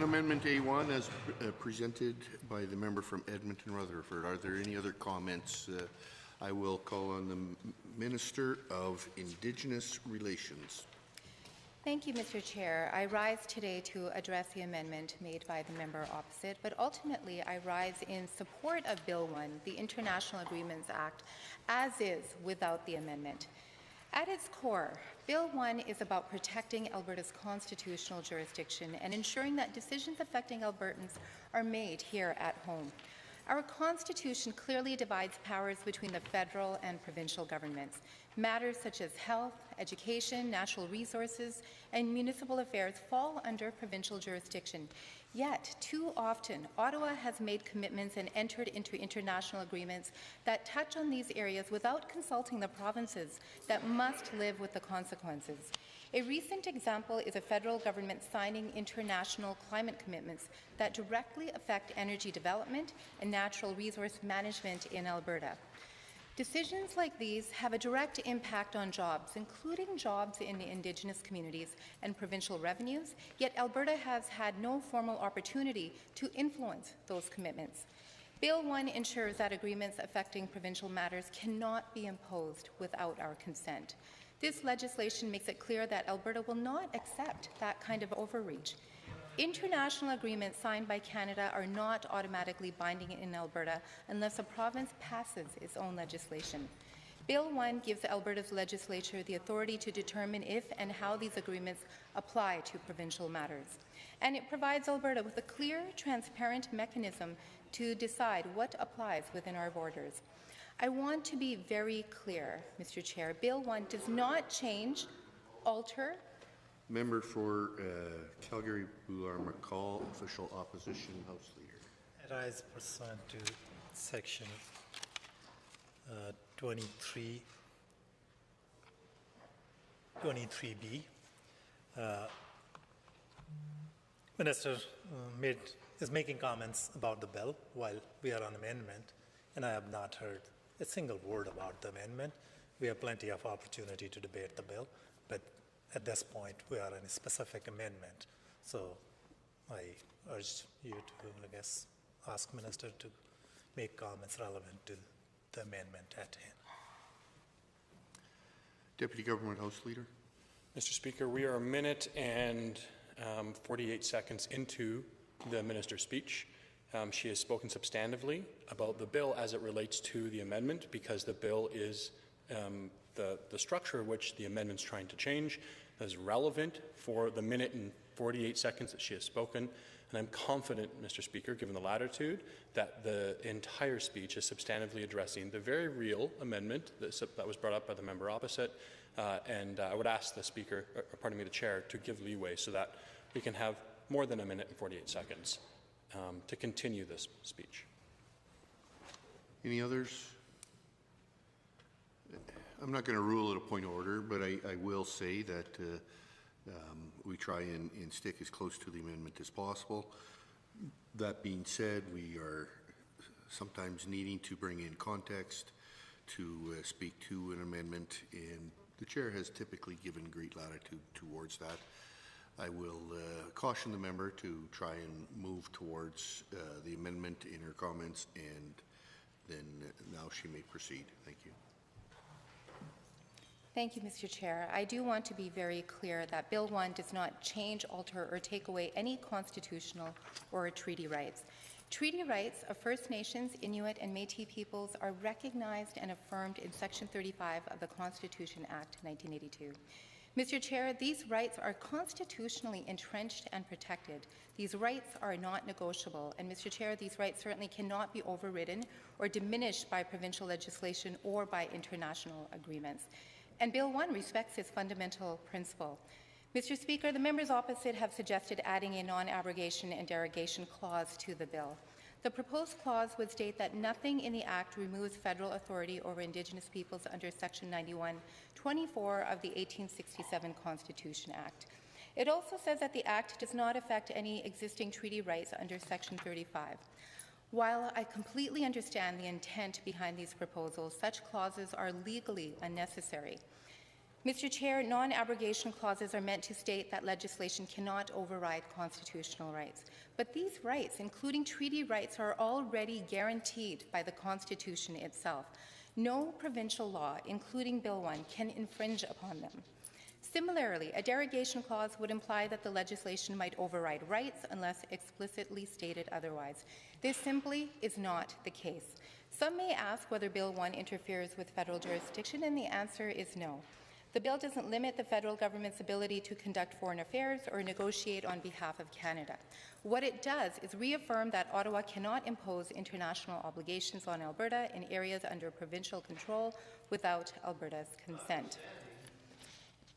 On Amendment A1, as presented by the member from Edmonton Rutherford, are there any other comments? I will call on the Minister of Indigenous Relations. Thank you, Mr. Chair. I rise today to address the amendment made by the member opposite, but ultimately I rise in support of Bill 1, the International Agreements Act, as is without the amendment. At its core, Bill 1 is about protecting Alberta's constitutional jurisdiction and ensuring that decisions affecting Albertans are made here at home. Our Constitution clearly divides powers between the federal and provincial governments. Matters such as health, education, natural resources, and municipal affairs fall under provincial jurisdiction. Yet, too often, Ottawa has made commitments and entered into international agreements that touch on these areas without consulting the provinces that must live with the consequences. A recent example is a federal government signing international climate commitments that directly affect energy development and natural resource management in Alberta. Decisions like these have a direct impact on jobs, including jobs in Indigenous communities and provincial revenues, yet Alberta has had no formal opportunity to influence those commitments. Bill 1 ensures that agreements affecting provincial matters cannot be imposed without our consent. This legislation makes it clear that Alberta will not accept that kind of overreach. International agreements signed by Canada are not automatically binding in Alberta unless a province passes its own legislation. Bill 1 gives Alberta's legislature the authority to determine if and how these agreements apply to provincial matters. And it provides Alberta with a clear, transparent mechanism to decide what applies within our borders. I want to be very clear, Mr. Chair. Bill 1 does not change, alter. Member for Calgary Boular-McCall, Official Opposition House Leader. I rise pursuant to Section 23B. Minister is making comments about the bill while we are on amendment, and I have not heard a single word about the amendment. We have plenty of opportunity to debate the bill, but at this point we are in a specific amendment. So I urge you to, I guess, ask Minister to make comments relevant to the amendment at hand. Deputy Government House Leader. Mr. Speaker, we are a minute and 48 seconds into the Minister's speech. She has spoken substantively about the bill as it relates to the amendment, because the bill is the structure which the amendment's trying to change is relevant for the minute and 48 seconds that she has spoken. And I'm confident, Mr. Speaker, given the latitude, that the entire speech is substantively addressing the very real amendment that was brought up by the member opposite. And I would ask the Speaker, or pardon me, the Chair, to give leeway so that we can have more than a minute and 48 seconds to continue this speech. Any others? I'm not going to rule it a point of order, but I will say that we try and stick as close to the amendment as possible. That being said, we are sometimes needing to bring in context to speak to an amendment, and the Chair has typically given great latitude towards that. I will caution the member to try and move towards the amendment in her comments, and then now she may proceed. Thank you. Thank you, Mr. Chair. I do want to be very clear that Bill 1 does not change, alter, or take away any constitutional or treaty rights. Treaty rights of First Nations, Inuit, and Métis peoples are recognized and affirmed in Section 35 of the Constitution Act 1982. Mr. Chair, these rights are constitutionally entrenched and protected. These rights are not negotiable, and Mr. Chair, these rights certainly cannot be overridden or diminished by provincial legislation or by international agreements. And Bill 1 respects this fundamental principle. Mr. Speaker, the members opposite have suggested adding a non-abrogation and derogation clause to the bill. The proposed clause would state that nothing in the Act removes federal authority over Indigenous peoples under Section 91(24) of the 1867 Constitution Act. It also says that the Act does not affect any existing treaty rights under Section 35. While I completely understand the intent behind these proposals, such clauses are legally unnecessary. Mr. Chair, non-abrogation clauses are meant to state that legislation cannot override constitutional rights. But these rights, including treaty rights, are already guaranteed by the Constitution itself. No provincial law, including Bill 1, can infringe upon them. Similarly, a derogation clause would imply that the legislation might override rights unless explicitly stated otherwise. This simply is not the case. Some may ask whether Bill 1 interferes with federal jurisdiction, and the answer is no. The bill doesn't limit the federal government's ability to conduct foreign affairs or negotiate on behalf of Canada. What it does is reaffirm that Ottawa cannot impose international obligations on Alberta in areas under provincial control without Alberta's consent.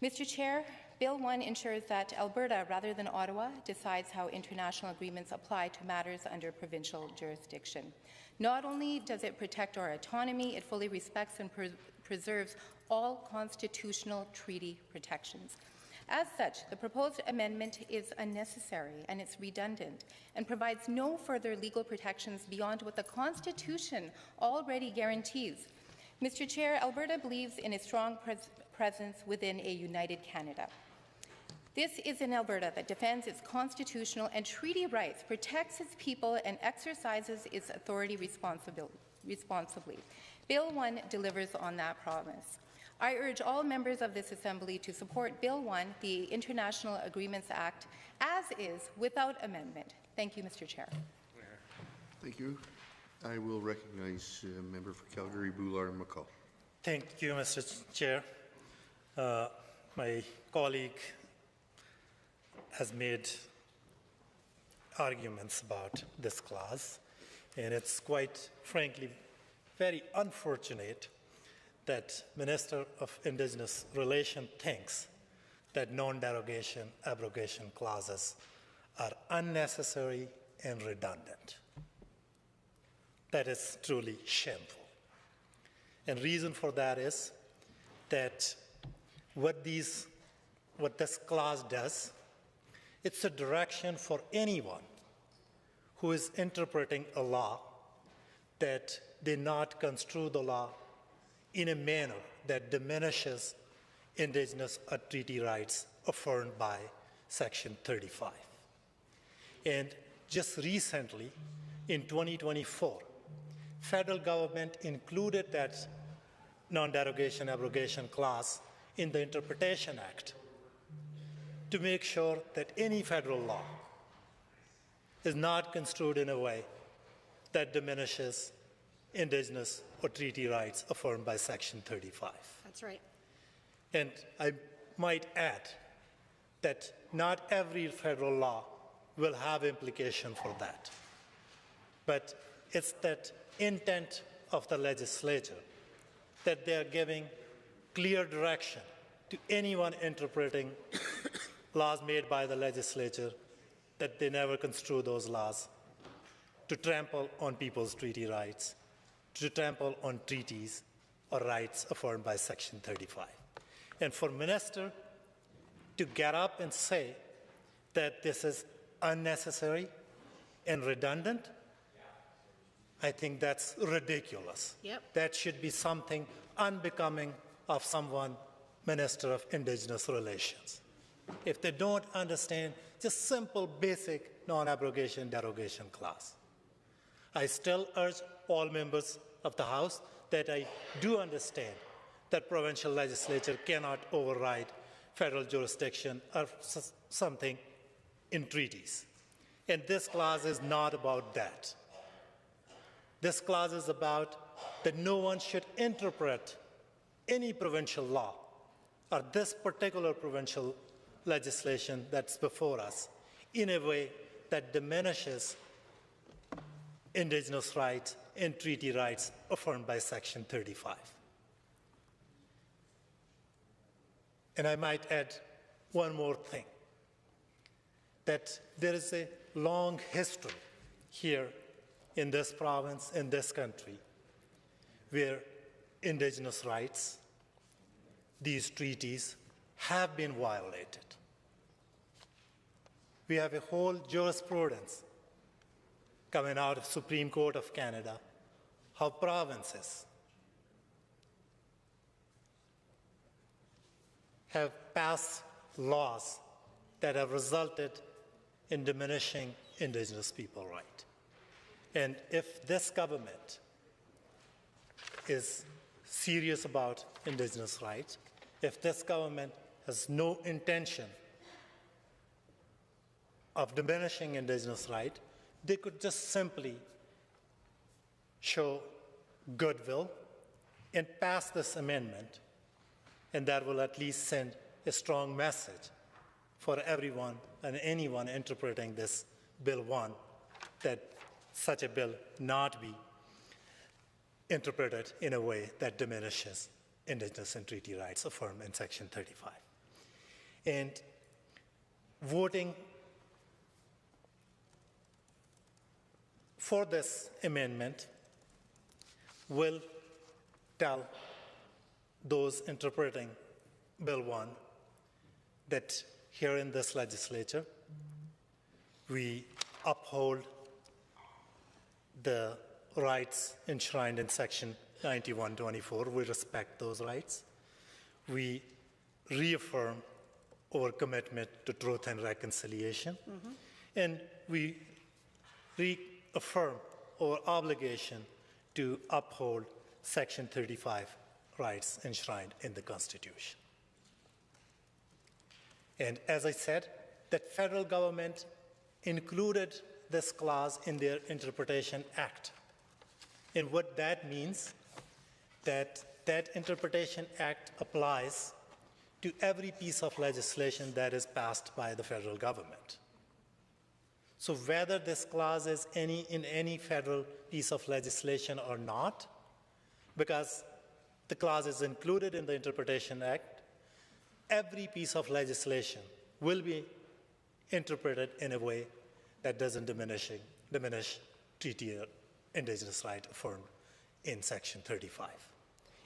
Mr. Chair, Bill 1 ensures that Alberta, rather than Ottawa, decides how international agreements apply to matters under provincial jurisdiction. Not only does it protect our autonomy, it fully respects and preserves all constitutional treaty protections. As such, the proposed amendment is unnecessary and it's redundant and provides no further legal protections beyond what the Constitution already guarantees. Mr. Chair, Alberta believes in a strong presence within a united Canada. This is an Alberta that defends its constitutional and treaty rights, protects its people, and exercises its authority responsibly. Bill 1 delivers on that promise. I urge all members of this Assembly to support Bill 1, the International Agreements Act, as is, without amendment. Thank you, Mr. Chair. Thank you. I will recognize member for Calgary, Boulard-McCall. Thank you, Mr. Chair. My colleague has made arguments about this clause, and it's quite frankly very unfortunate that Minister of Indigenous Relations thinks that non-derogation abrogation clauses are unnecessary and redundant. That is truly shameful. And reason for that is that what this clause does, it's a direction for anyone who is interpreting a law that they not construe the law in a manner that diminishes Indigenous or treaty rights affirmed by Section 35. And just recently, in 2024, federal government included that non-derogation abrogation clause in the Interpretation Act to make sure that any federal law is not construed in a way that diminishes Indigenous or treaty rights affirmed by Section 35. That's right. And I might add that not every federal law will have implication for that. But it's that intent of the legislature that they are giving clear direction to anyone interpreting laws made by the legislature that they never construe those laws to trample on people's treaty rights, to trample on treaties or rights affirmed by Section 35. And for minister to get up and say that this is unnecessary and redundant, I think that's ridiculous. Yep. That should be something unbecoming of someone Minister of Indigenous Relations. If they don't understand just simple, basic non-abrogation derogation clause. I still urge all members of the House that I do understand that provincial legislature cannot override federal jurisdiction or something in treaties. And this clause is not about that. This clause is about that no one should interpret any provincial law or this particular provincial legislation that's before us in a way that diminishes Indigenous rights and treaty rights affirmed by Section 35. And I might add one more thing, that there is a long history here in this province, in this country, where Indigenous rights, these treaties, have been violated. We have a whole jurisprudence coming out of Supreme Court of Canada, how provinces have passed laws that have resulted in diminishing Indigenous people rights. And if this government is serious about Indigenous rights, if this government has no intention of diminishing Indigenous rights, they could just simply show goodwill and pass this amendment, and that will at least send a strong message for everyone and anyone interpreting this Bill 1 that such a bill not be interpreted in a way that diminishes Indigenous and treaty rights affirmed in Section 35. And voting for this amendment will tell those interpreting Bill 1 that here in this legislature, we uphold the rights enshrined in Section 9124. We respect those rights. We reaffirm our commitment to truth and reconciliation. And we reaffirm our obligation to uphold Section 35 rights enshrined in the Constitution. And as I said, that federal government included this clause in their Interpretation Act. And what that means, that Interpretation Act applies to every piece of legislation that is passed by the federal government. So whether this clause is in any federal piece of legislation or not, because the clause is included in the Interpretation Act, every piece of legislation will be interpreted in a way that doesn't diminish treaty or Indigenous right affirmed in Section 35.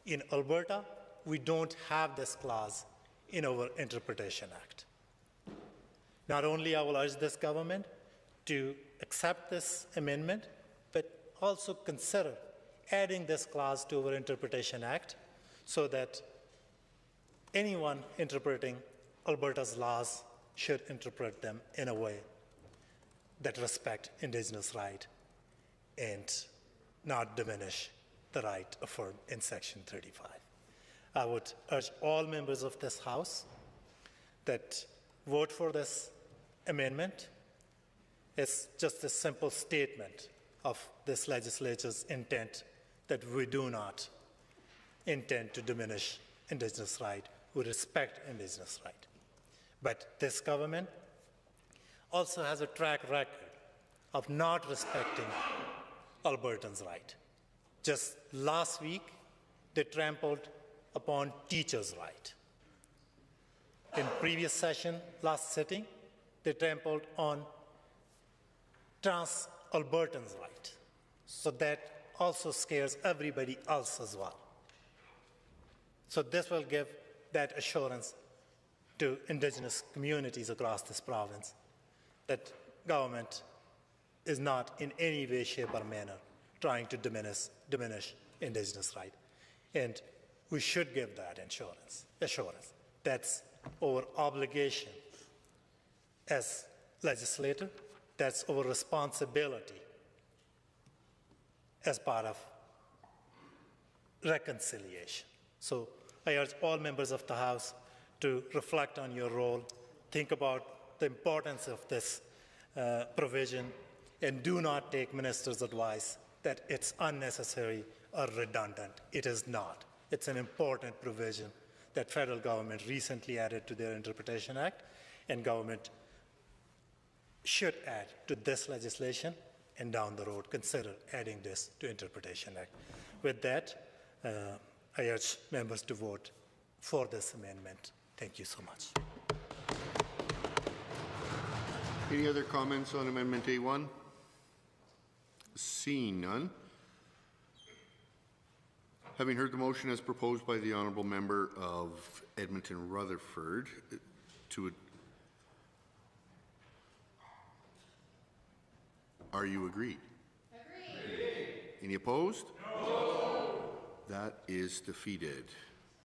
In Alberta, we don't have this clause in our Interpretation Act. Not only I will urge this government to accept this amendment, but also consider adding this clause to our Interpretation Act so that anyone interpreting Alberta's laws should interpret them in a way that respect Indigenous right and not diminish the right affirmed in Section 35. I would urge all members of this House that vote for this amendment. It's just a simple statement of this legislature's intent that we do not intend to diminish Indigenous right. We respect Indigenous right. But this government also has a track record of not respecting Albertans' right. Just last week, they trampled upon teachers' right. In previous session, last sitting, they trampled on trans-Albertans' right. So that also scares everybody else as well. So this will give that assurance to Indigenous communities across this province that government is not in any way, shape, or manner trying to diminish Indigenous right. And we should give that assurance. That's our obligation as legislator. That's our responsibility as part of reconciliation. So I urge all members of the House to reflect on your role, think about the importance of this provision, and do not take minister's advice that it's unnecessary or redundant. It is not. It's an important provision that federal government recently added to their Interpretation Act, and government should add to this legislation and down the road consider adding this to Interpretation Act. With that, I urge members to vote for this amendment. Thank you so much. Any other comments on Amendment A1? Seeing none. Having heard the motion as proposed by the honourable member of Edmonton Rutherford to are you agreed? Agreed. Any opposed? No. That is defeated.